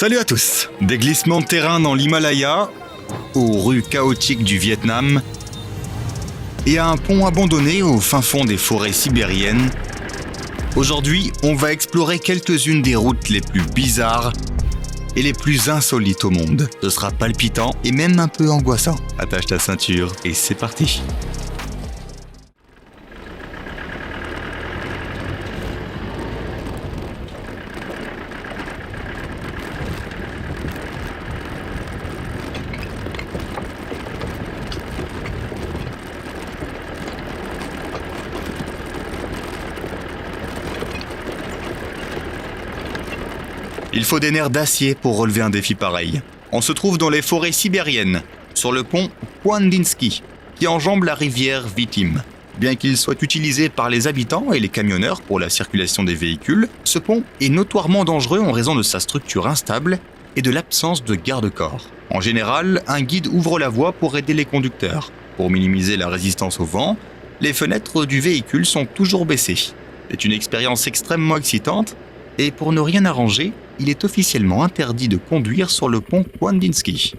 Salut à tous. Des glissements de terrain dans l'Himalaya, aux rues chaotiques du Vietnam et à un pont abandonné au fin fond des forêts sibériennes. Aujourd'hui, on va explorer quelques-unes des routes les plus bizarres et les plus insolites au monde. Ce sera palpitant et même un peu angoissant. Attache ta ceinture et c'est parti. Il faut des nerfs d'acier pour relever un défi pareil. On se trouve dans les forêts sibériennes, sur le pont Kwandinsky, qui enjambe la rivière Vitim. Bien qu'il soit utilisé par les habitants et les camionneurs pour la circulation des véhicules, ce pont est notoirement dangereux en raison de sa structure instable et de l'absence de garde-corps. En général, un guide ouvre la voie pour aider les conducteurs. Pour minimiser la résistance au vent, les fenêtres du véhicule sont toujours baissées. C'est une expérience extrêmement excitante, et pour ne rien arranger, il est officiellement interdit de conduire sur le pont Kwandinsky.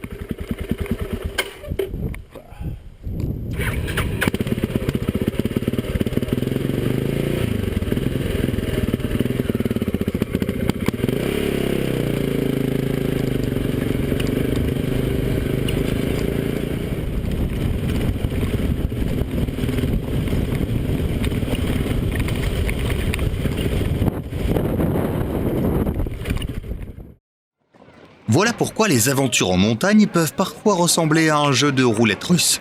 Voilà pourquoi les aventures en montagne peuvent parfois ressembler à un jeu de roulette russe.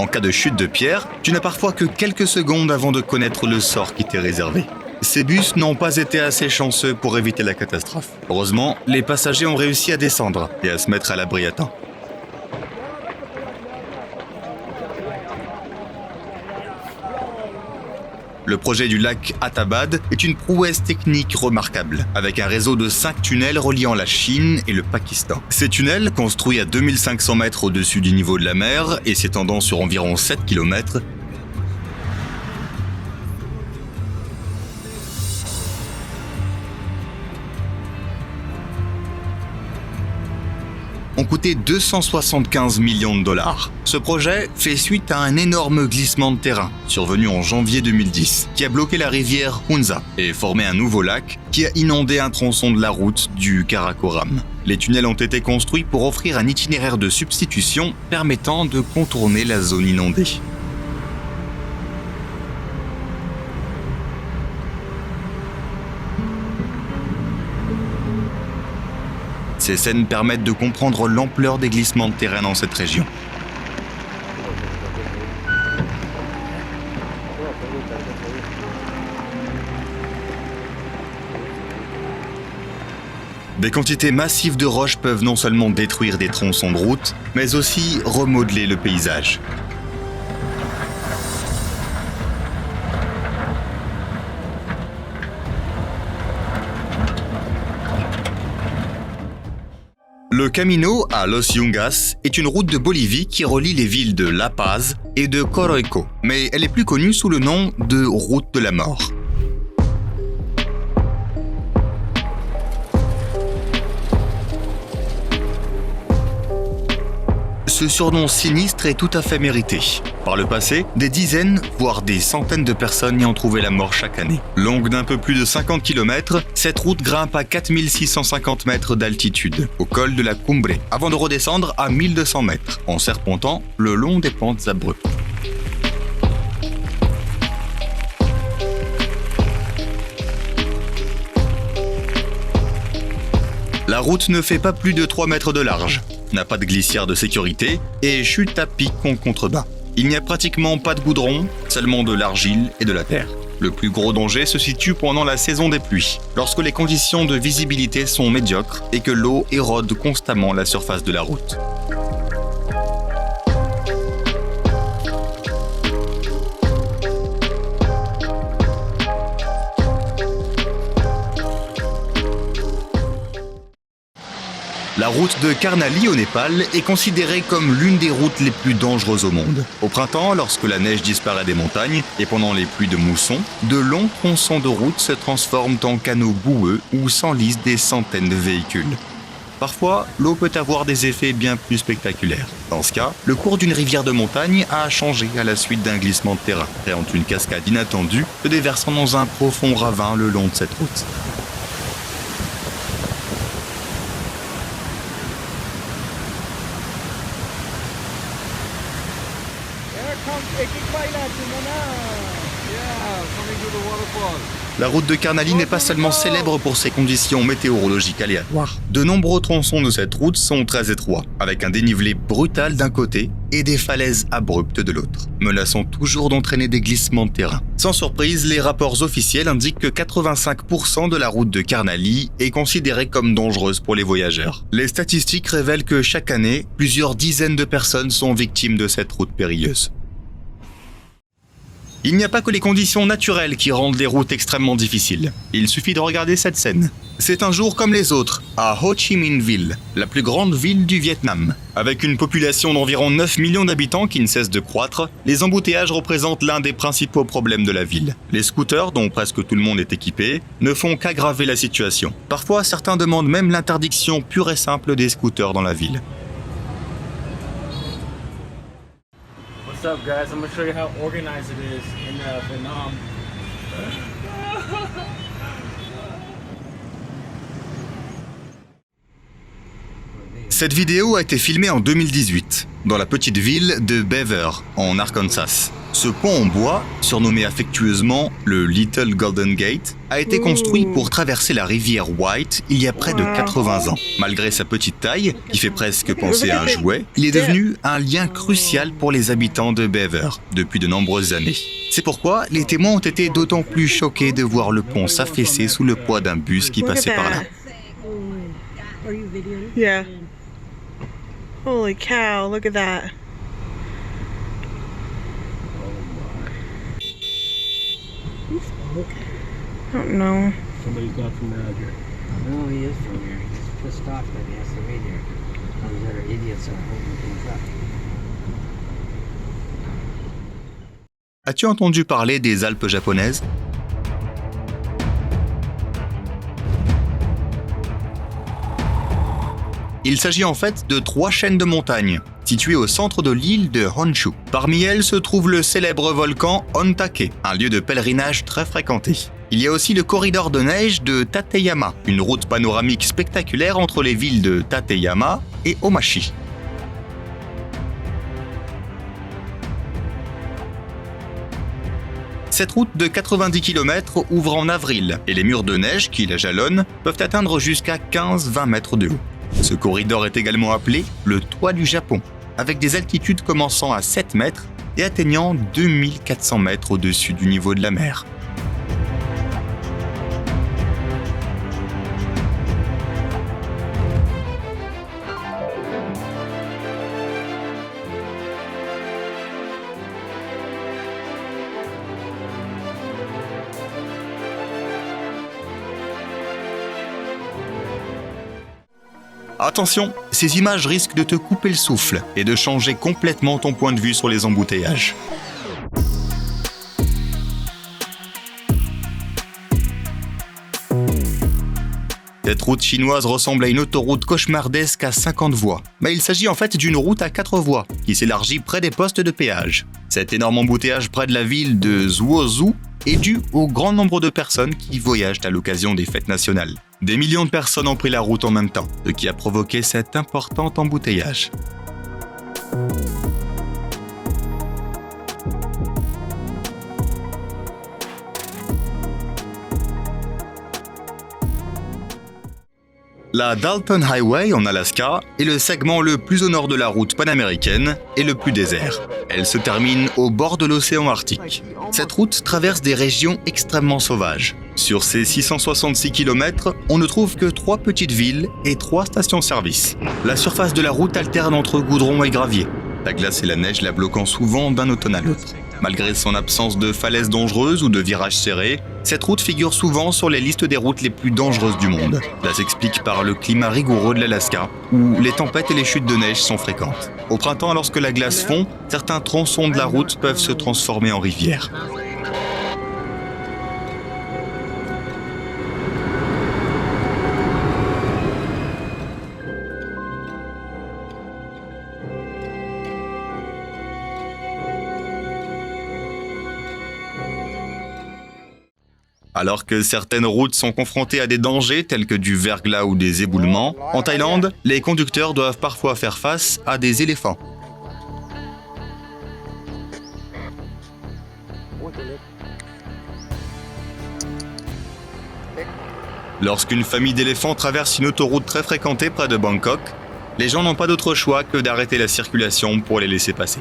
En cas de chute de pierre, tu n'as parfois que quelques secondes avant de connaître le sort qui t'est réservé. Ces bus n'ont pas été assez chanceux pour éviter la catastrophe. Heureusement, les passagers ont réussi à descendre et à se mettre à l'abri à temps. Le projet du lac Attabad est une prouesse technique remarquable, avec un réseau de 5 tunnels reliant la Chine et le Pakistan. Ces tunnels, construits à 2500 mètres au-dessus du niveau de la mer et s'étendant sur environ 7 km, ont coûté 275 millions de dollars. Ce projet fait suite à un énorme glissement de terrain, survenu en janvier 2010, qui a bloqué la rivière Hunza et formé un nouveau lac qui a inondé un tronçon de la route du Karakoram. Les tunnels ont été construits pour offrir un itinéraire de substitution permettant de contourner la zone inondée. Ces scènes permettent de comprendre l'ampleur des glissements de terrain dans cette région. Des quantités massives de roches peuvent non seulement détruire des tronçons de route, mais aussi remodeler le paysage. Le Camino a Los Yungas est une route de Bolivie qui relie les villes de La Paz et de Coroico, mais elle est plus connue sous le nom de route de la mort. Ce surnom sinistre est tout à fait mérité. Par le passé, des dizaines, voire des centaines de personnes y ont trouvé la mort chaque année. Longue d'un peu plus de 50 km, cette route grimpe à 4650 mètres d'altitude, au col de la Cumbre, avant de redescendre à 1200 mètres, en serpentant le long des pentes abruptes. La route ne fait pas plus de 3 mètres de large, n'a pas de glissière de sécurité et chute à pic en contrebas. Il n'y a pratiquement pas de goudron, seulement de l'argile et de la terre. Le plus gros danger se situe pendant la saison des pluies, lorsque les conditions de visibilité sont médiocres et que l'eau érode constamment la surface de la route. La route de Karnali au Népal est considérée comme l'une des routes les plus dangereuses au monde. Au printemps, lorsque la neige disparaît des montagnes et pendant les pluies de mousson, de longs tronçons de route se transforment en canaux boueux où s'enlisent des centaines de véhicules. Parfois, l'eau peut avoir des effets bien plus spectaculaires. Dans ce cas, le cours d'une rivière de montagne a changé à la suite d'un glissement de terrain, créant une cascade inattendue, se déversant dans un profond ravin le long de cette route. La route de Karnali n'est pas seulement célèbre pour ses conditions météorologiques aléatoires. De nombreux tronçons de cette route sont très étroits, avec un dénivelé brutal d'un côté et des falaises abruptes de l'autre, menaçant toujours d'entraîner des glissements de terrain. Sans surprise, les rapports officiels indiquent que 85% de la route de Karnali est considérée comme dangereuse pour les voyageurs. Les statistiques révèlent que chaque année, plusieurs dizaines de personnes sont victimes de cette route périlleuse. Il n'y a pas que les conditions naturelles qui rendent les routes extrêmement difficiles. Il suffit de regarder cette scène. C'est un jour comme les autres, à Ho Chi Minh Ville, la plus grande ville du Vietnam. Avec une population d'environ 9 millions d'habitants qui ne cesse de croître, les embouteillages représentent l'un des principaux problèmes de la ville. Les scooters, dont presque tout le monde est équipé, ne font qu'aggraver la situation. Parfois, certains demandent même l'interdiction pure et simple des scooters dans la ville. What's up, guys? I'm gonna show you how organized it is in Vietnam. Cette vidéo a été filmée en 2018, dans la petite ville de Beaver, en Arkansas. Ce pont en bois, surnommé affectueusement le Little Golden Gate, a été construit pour traverser la rivière White il y a près de 80 ans. Malgré sa petite taille, qui fait presque penser à un jouet, il est devenu un lien crucial pour les habitants de Beaver depuis de nombreuses années. C'est pourquoi les témoins ont été d'autant plus choqués de voir le pont s'affaisser sous le poids d'un bus qui passait par là. Yeah. Holy cow, look at that. I don't know. Somebody's not from around here. No, he is from here. He's pissed off that he has to wait here. Those other idiots are holding things up. As-tu entendu parler des Alpes japonaises ? Il s'agit en fait de 3 chaînes de montagnes, situées au centre de l'île de Honshu. Parmi elles se trouve le célèbre volcan Ontake, un lieu de pèlerinage très fréquenté. Il y a aussi le corridor de neige de Tateyama, une route panoramique spectaculaire entre les villes de Tateyama et Omachi. Cette route de 90 km ouvre en avril et les murs de neige qui la jalonnent peuvent atteindre jusqu'à 15-20 mètres de haut. Ce corridor est également appelé le toit du Japon, avec des altitudes commençant à 7 mètres et atteignant 2400 mètres au-dessus du niveau de la mer. Attention, ces images risquent de te couper le souffle et de changer complètement ton point de vue sur les embouteillages. Cette route chinoise ressemble à une autoroute cauchemardesque à 50 voies. Mais il s'agit en fait d'une route à 4 voies qui s'élargit près des postes de péage. Cet énorme embouteillage près de la ville de Zhuozhou est dû au grand nombre de personnes qui voyagent à l'occasion des fêtes nationales. Des millions de personnes ont pris la route en même temps, ce qui a provoqué cet important embouteillage. La Dalton Highway en Alaska est le segment le plus au nord de la route panaméricaine et le plus désert. Elle se termine au bord de l'océan Arctique. Cette route traverse des régions extrêmement sauvages. Sur ces 666 km, on ne trouve que 3 petites villes et 3 stations-service. La surface de la route alterne entre goudron et gravier, la glace et la neige la bloquant souvent d'un automne à l'autre. Malgré son absence de falaises dangereuses ou de virages serrés, cette route figure souvent sur les listes des routes les plus dangereuses du monde. Cela s'explique par le climat rigoureux de l'Alaska, où les tempêtes et les chutes de neige sont fréquentes. Au printemps, lorsque la glace fond, certains tronçons de la route peuvent se transformer en rivières. Alors que certaines routes sont confrontées à des dangers tels que du verglas ou des éboulements, en Thaïlande, les conducteurs doivent parfois faire face à des éléphants. Lorsqu'une famille d'éléphants traverse une autoroute très fréquentée près de Bangkok, les gens n'ont pas d'autre choix que d'arrêter la circulation pour les laisser passer.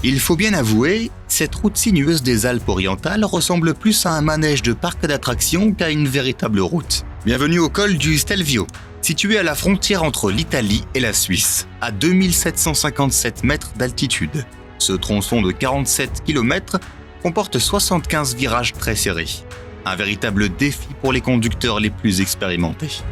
Il faut bien avouer, cette route sinueuse des Alpes orientales ressemble plus à un manège de parc d'attractions qu'à une véritable route. Bienvenue au col du Stelvio, situé à la frontière entre l'Italie et la Suisse, à 2757 mètres d'altitude. Ce tronçon de 47 km comporte 75 virages très serrés. Un véritable défi pour les conducteurs les plus expérimentés.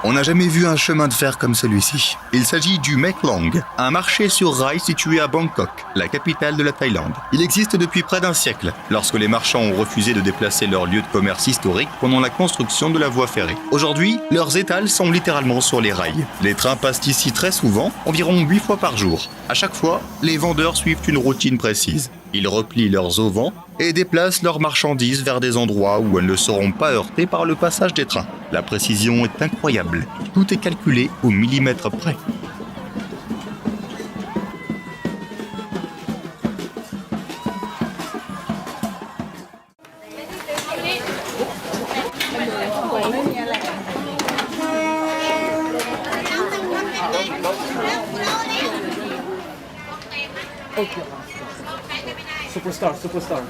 On n'a jamais vu un chemin de fer comme celui-ci. Il s'agit du Mae Klong, un marché sur rail situé à Bangkok, la capitale de la Thaïlande. Il existe depuis près d'un siècle, lorsque les marchands ont refusé de déplacer leur lieu de commerce historique pendant la construction de la voie ferrée. Aujourd'hui, leurs étals sont littéralement sur les rails. Les trains passent ici très souvent, environ 8 fois par jour. À chaque fois, les vendeurs suivent une routine précise. Ils replient leurs auvents et déplacent leurs marchandises vers des endroits où elles ne seront pas heurtées par le passage des trains. La précision est incroyable. Tout est calculé au millimètre près. Superstar.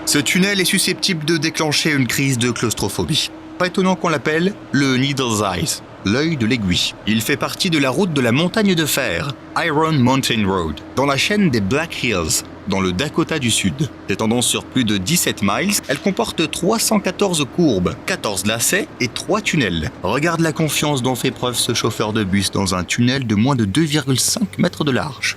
Ce tunnel est susceptible de déclencher une crise de claustrophobie. Pas étonnant qu'on l'appelle le Needle's Eyes, l'œil de l'aiguille. Il fait partie de la route de la montagne de fer, Iron Mountain Road, dans la chaîne des Black Hills, dans le Dakota du Sud. S'étendant sur plus de 17 miles, elle comporte 314 courbes, 14 lacets et 3 tunnels. Regarde la confiance dont fait preuve ce chauffeur de bus dans un tunnel de moins de 2,5 mètres de large.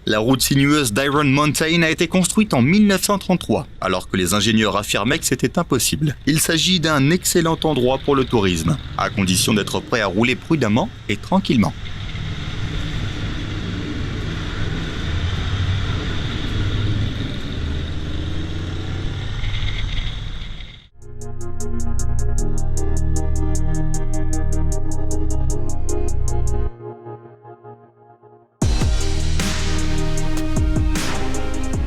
La route sinueuse d'Iron Mountain a été construite en 1933, alors que les ingénieurs affirmaient que c'était impossible. Il s'agit d'un excellent endroit pour le tourisme, à condition d'être prêt à rouler prudemment et tranquillement.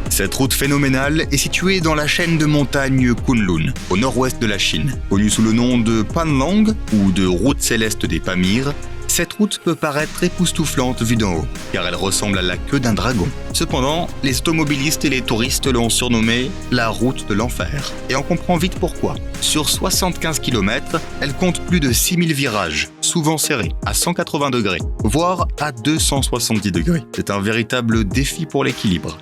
Cette route phénoménale est située dans la chaîne de montagnes Kunlun, au nord-ouest de la Chine. Connue sous le nom de Panlong ou de route céleste des Pamirs, cette route peut paraître époustouflante vue d'en haut, car elle ressemble à la queue d'un dragon. Cependant, les automobilistes et les touristes l'ont surnommée la route de l'enfer. Et on comprend vite pourquoi. Sur 75 km, elle compte plus de 6000 virages, souvent serrés, à 180 degrés, voire à 270 degrés. C'est un véritable défi pour l'équilibre.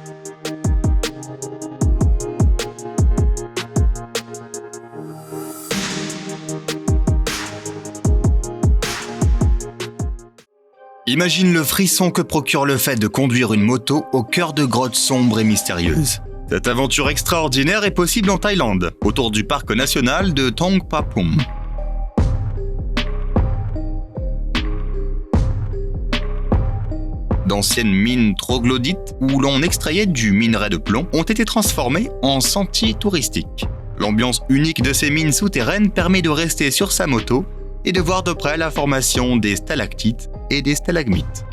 Imagine le frisson que procure le fait de conduire une moto au cœur de grottes sombres et mystérieuses. Cette aventure extraordinaire est possible en Thaïlande, autour du parc national de Thong Papum. D'anciennes mines troglodytes où l'on extrayait du minerai de plomb ont été transformées en sentiers touristiques. L'ambiance unique de ces mines souterraines permet de rester sur sa moto et de voir de près la formation des stalactites et des stalagmites.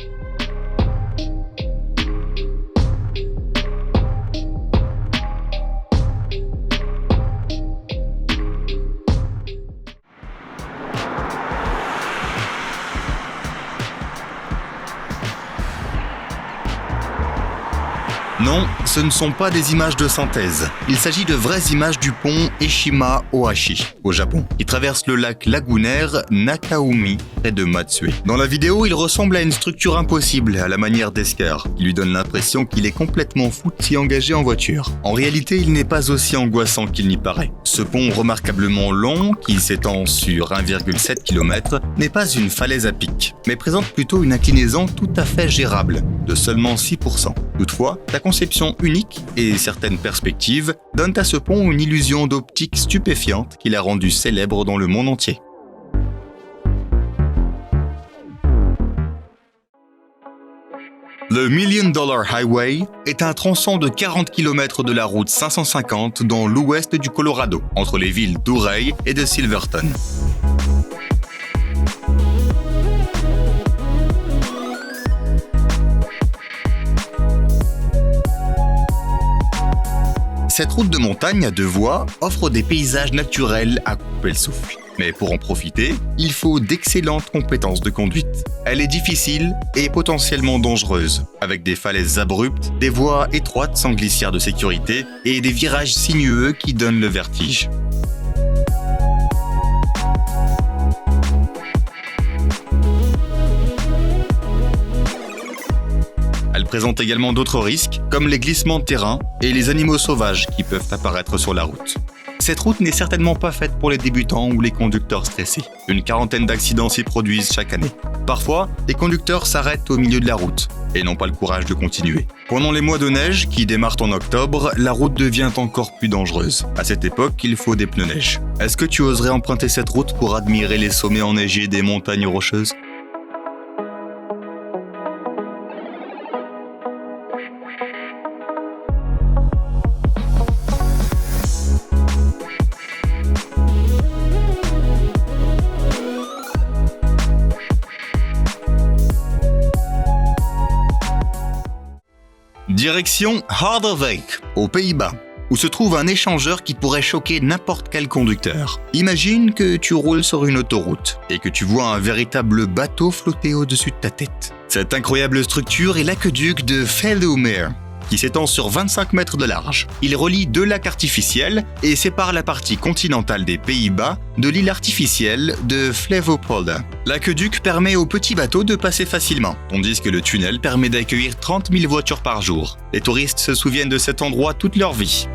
Non, ce ne sont pas des images de synthèse. Il s'agit de vraies images du pont Eshima-Ohashi, au Japon, qui traverse le lac lagunaire Nakaomi, près de Matsue. Dans la vidéo, il ressemble à une structure impossible, à la manière d'Escar, qui lui donne l'impression qu'il est complètement fou de s'y engager en voiture. En réalité, il n'est pas aussi angoissant qu'il n'y paraît. Ce pont remarquablement long, qui s'étend sur 1,7 km, n'est pas une falaise à pic, mais présente plutôt une inclinaison tout à fait gérable, de seulement 6%. Toutefois, la conception unique et certaines perspectives donnent à ce pont une illusion d'optique stupéfiante qui l'a rendu célèbre dans le monde entier. Le Million Dollar Highway est un tronçon de 40 km de la route 550 dans l'ouest du Colorado, entre les villes d'Ouray et de Silverton. Cette route de montagne à deux voies offre des paysages naturels à couper le souffle. Mais pour en profiter, il faut d'excellentes compétences de conduite. Elle est difficile et potentiellement dangereuse, avec des falaises abruptes, des voies étroites sans glissière de sécurité et des virages sinueux qui donnent le vertige. Elle présente également d'autres risques, comme les glissements de terrain et les animaux sauvages qui peuvent apparaître sur la route. Cette route n'est certainement pas faite pour les débutants ou les conducteurs stressés. Une quarantaine d'accidents s'y produisent chaque année. Parfois, les conducteurs s'arrêtent au milieu de la route et n'ont pas le courage de continuer. Pendant les mois de neige, qui démarrent en octobre, la route devient encore plus dangereuse. À cette époque, il faut des pneus neige. Est-ce que tu oserais emprunter cette route pour admirer les sommets enneigés des montagnes rocheuses ? Direction Harderwijk, aux Pays-Bas, où se trouve un échangeur qui pourrait choquer n'importe quel conducteur. Imagine que tu roules sur une autoroute et que tu vois un véritable bateau flotter au-dessus de ta tête. Cette incroyable structure est l'aqueduc de Veluwemeer, qui s'étend sur 25 mètres de large. Il relie deux lacs artificiels et sépare la partie continentale des Pays-Bas de l'île artificielle de Flevopolda. L'aqueduc permet aux petits bateaux de passer facilement, tandis que le tunnel permet d'accueillir 30 000 voitures par jour. Les touristes se souviennent de cet endroit toute leur vie.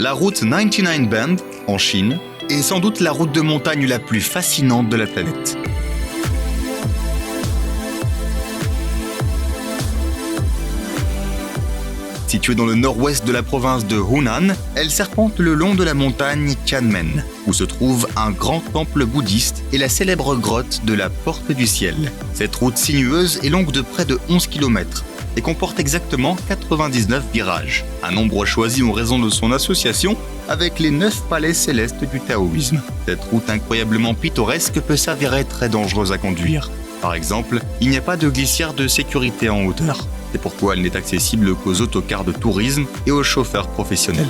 La route 99 Band, en Chine, est sans doute la route de montagne la plus fascinante de la planète. Située dans le nord-ouest de la province de Hunan, elle serpente le long de la montagne Tianmen, où se trouve un grand temple bouddhiste et la célèbre grotte de la Porte du Ciel. Cette route sinueuse est longue de près de 11 km et comporte exactement 99 virages, un nombre choisi en raison de son association avec les 9 palais célestes du taoïsme. Cette route incroyablement pittoresque peut s'avérer très dangereuse à conduire. Par exemple, il n'y a pas de glissière de sécurité en hauteur. C'est pourquoi elle n'est accessible qu'aux autocars de tourisme et aux chauffeurs professionnels.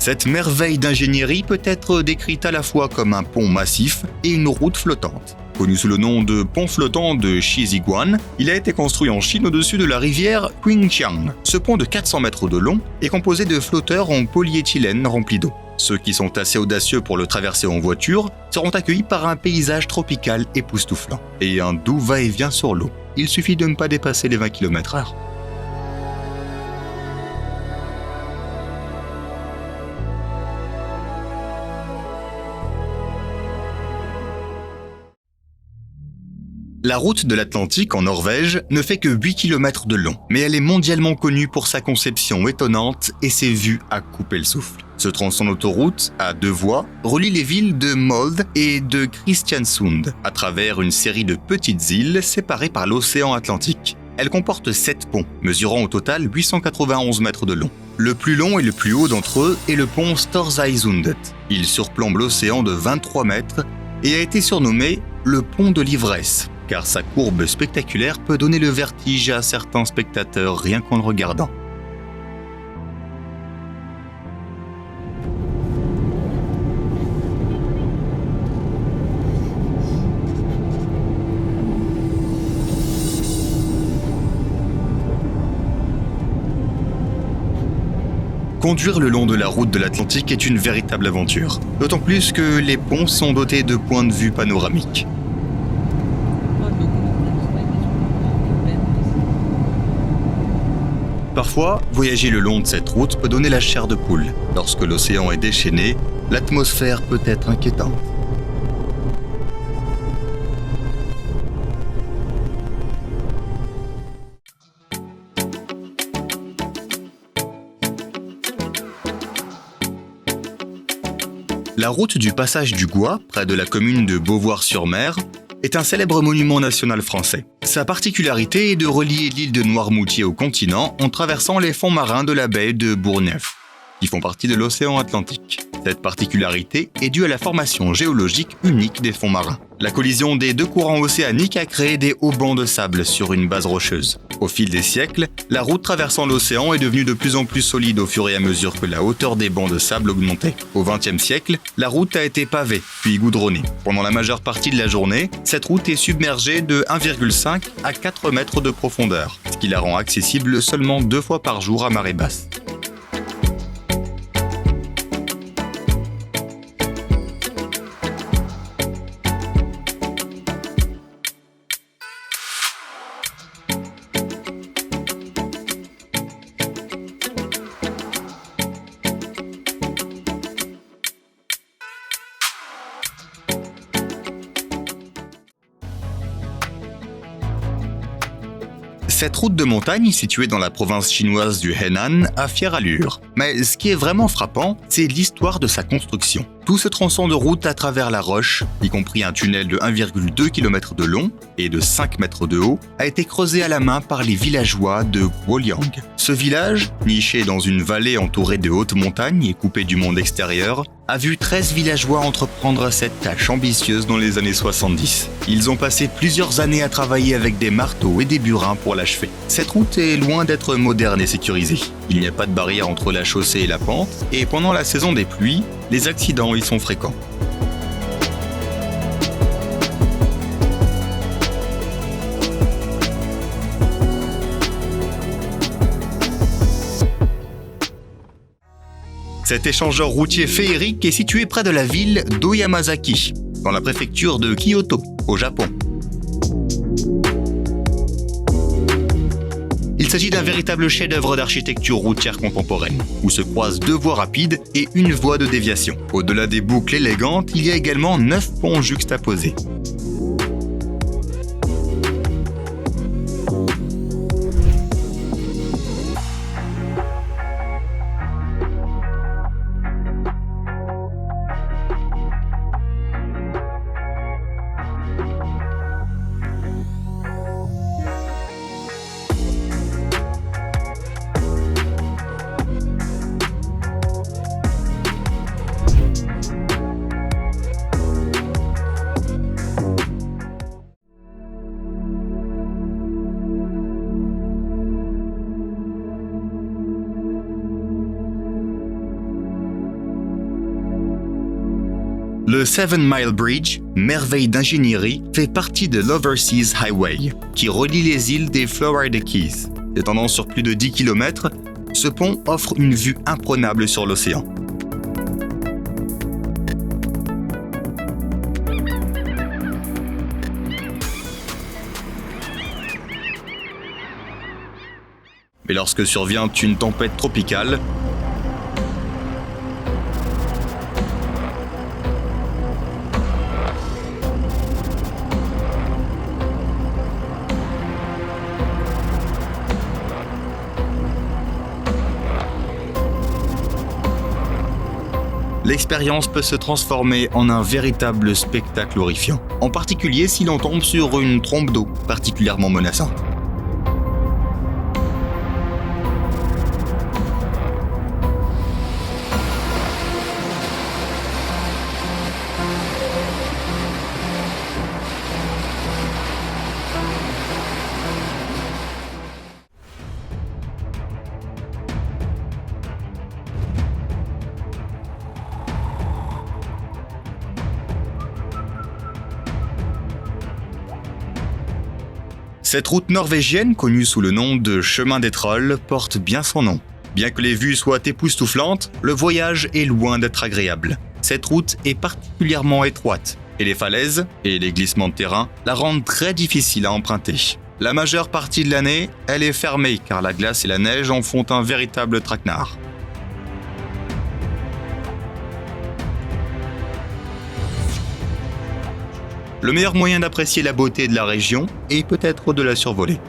Cette merveille d'ingénierie peut être décrite à la fois comme un pont massif et une route flottante. Connu sous le nom de pont flottant de Shiziguan, il a été construit en Chine au-dessus de la rivière Qingqiang. Ce pont de 400 mètres de long est composé de flotteurs en polyéthylène remplis d'eau. Ceux qui sont assez audacieux pour le traverser en voiture seront accueillis par un paysage tropical époustouflant et un doux va-et-vient sur l'eau. Il suffit de ne pas dépasser les 20 km/h. La route de l'Atlantique en Norvège ne fait que 8 km de long, mais elle est mondialement connue pour sa conception étonnante et ses vues à couper le souffle. Ce tronçon d'autoroute, à 2 voies, relie les villes de Molde et de Kristiansund à travers une série de petites îles séparées par l'océan Atlantique. Elle comporte 7 ponts, mesurant au total 891 mètres de long. Le plus long et le plus haut d'entre eux est le pont Storseisundet. Il surplombe l'océan de 23 mètres et a été surnommé le pont de l'ivresse, car sa courbe spectaculaire peut donner le vertige à certains spectateurs rien qu'en le regardant. Conduire le long de la route de l'Atlantique est une véritable aventure, d'autant plus que les ponts sont dotés de points de vue panoramiques. Parfois, voyager le long de cette route peut donner la chair de poule. Lorsque l'océan est déchaîné, l'atmosphère peut être inquiétante. La route du passage du Gois, près de la commune de Beauvoir-sur-Mer, est un célèbre monument national français. Sa particularité est de relier l'île de Noirmoutier au continent en traversant les fonds marins de la baie de Bourgneuf, qui font partie de l'océan Atlantique. Cette particularité est due à la formation géologique unique des fonds marins. La collision des 2 courants océaniques a créé des hauts bancs de sable sur une base rocheuse. Au fil des siècles, la route traversant l'océan est devenue de plus en plus solide au fur et à mesure que la hauteur des bancs de sable augmentait. Au XXe siècle, la route a été pavée, puis goudronnée. Pendant la majeure partie de la journée, cette route est submergée de 1,5 à 4 mètres de profondeur, ce qui la rend accessible seulement 2 fois par jour à marée basse. Cette route de montagne, située dans la province chinoise du Henan, a fière allure. Mais ce qui est vraiment frappant, c'est l'histoire de sa construction. Tout ce tronçon de route à travers la roche, y compris un tunnel de 1,2 km de long et de 5 mètres de haut, a été creusé à la main par les villageois de Guoliang. Ce village, niché dans une vallée entourée de hautes montagnes et coupé du monde extérieur, a vu 13 villageois entreprendre cette tâche ambitieuse dans les années 70. Ils ont passé plusieurs années à travailler avec des marteaux et des burins pour l'achever. Cette route est loin d'être moderne et sécurisée. Il n'y a pas de barrière entre la chaussée et la pente, et pendant la saison des pluies, les accidents y sont fréquents. Cet échangeur routier féerique est situé près de la ville d'Oyamazaki, dans la préfecture de Kyoto, au Japon. Il s'agit d'un véritable chef-d'œuvre d'architecture routière contemporaine, où se croisent 2 voies rapides et une voie de déviation. Au-delà des boucles élégantes, il y a également 9 ponts juxtaposés. Le 7 Mile Bridge, merveille d'ingénierie, fait partie de l'Overseas Highway, qui relie les îles des Florida Keys. S'étendant sur plus de 10 km, ce pont offre une vue imprenable sur l'océan. Mais lorsque survient une tempête tropicale, l'expérience peut se transformer en un véritable spectacle horrifiant, en particulier si l'on tombe sur une trombe d'eau particulièrement menaçante. Cette route norvégienne, connue sous le nom de chemin des trolls, porte bien son nom. Bien que les vues soient époustouflantes, le voyage est loin d'être agréable. Cette route est particulièrement étroite, et les falaises et les glissements de terrain la rendent très difficile à emprunter. La majeure partie de l'année, elle est fermée car la glace et la neige en font un véritable traquenard. Le meilleur moyen d'apprécier la beauté de la région est peut-être de la survoler.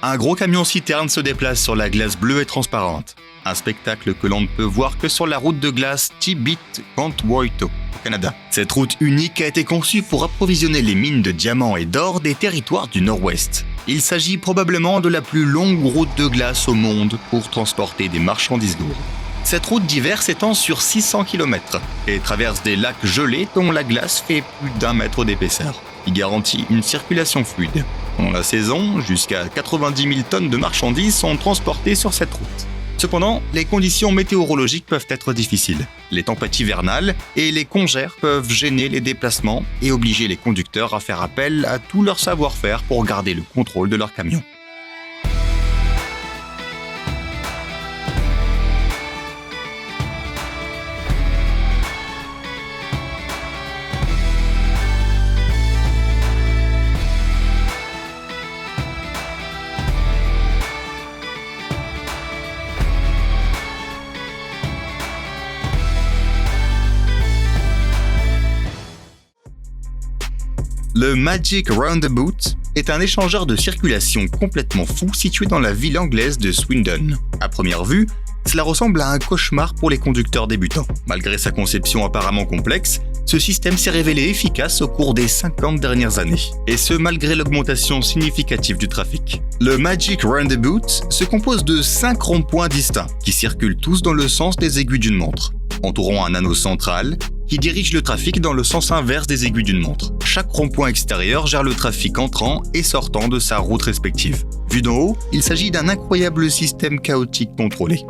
Un gros camion-citerne se déplace sur la glace bleue et transparente. Un spectacle que l'on ne peut voir que sur la route de glace Tibit-Cantwoito, au Canada. Cette route unique a été conçue pour approvisionner les mines de diamants et d'or des territoires du Nord-Ouest. Il s'agit probablement de la plus longue route de glace au monde pour transporter des marchandises lourdes. Cette route d'hiver s'étend sur 600 km et traverse des lacs gelés dont la glace fait plus d'1 mètre d'épaisseur. Il garantit une circulation fluide. Pendant la saison, jusqu'à 90 000 tonnes de marchandises sont transportées sur cette route. Cependant, les conditions météorologiques peuvent être difficiles. Les tempêtes hivernales et les congères peuvent gêner les déplacements et obliger les conducteurs à faire appel à tout leur savoir-faire pour garder le contrôle de leur camion. Le Magic Roundabout est un échangeur de circulation complètement fou situé dans la ville anglaise de Swindon. À première vue, cela ressemble à un cauchemar pour les conducteurs débutants. Malgré sa conception apparemment complexe, ce système s'est révélé efficace au cours des 50 dernières années, et ce malgré l'augmentation significative du trafic. Le Magic Roundabout se compose de 5 ronds-points distincts qui circulent tous dans le sens des aiguilles d'une montre. Entourant un anneau central, qui dirige le trafic dans le sens inverse des aiguilles d'une montre. Chaque rond-point extérieur gère le trafic entrant et sortant de sa route respective. Vu d'en haut, il s'agit d'un incroyable système chaotique contrôlé.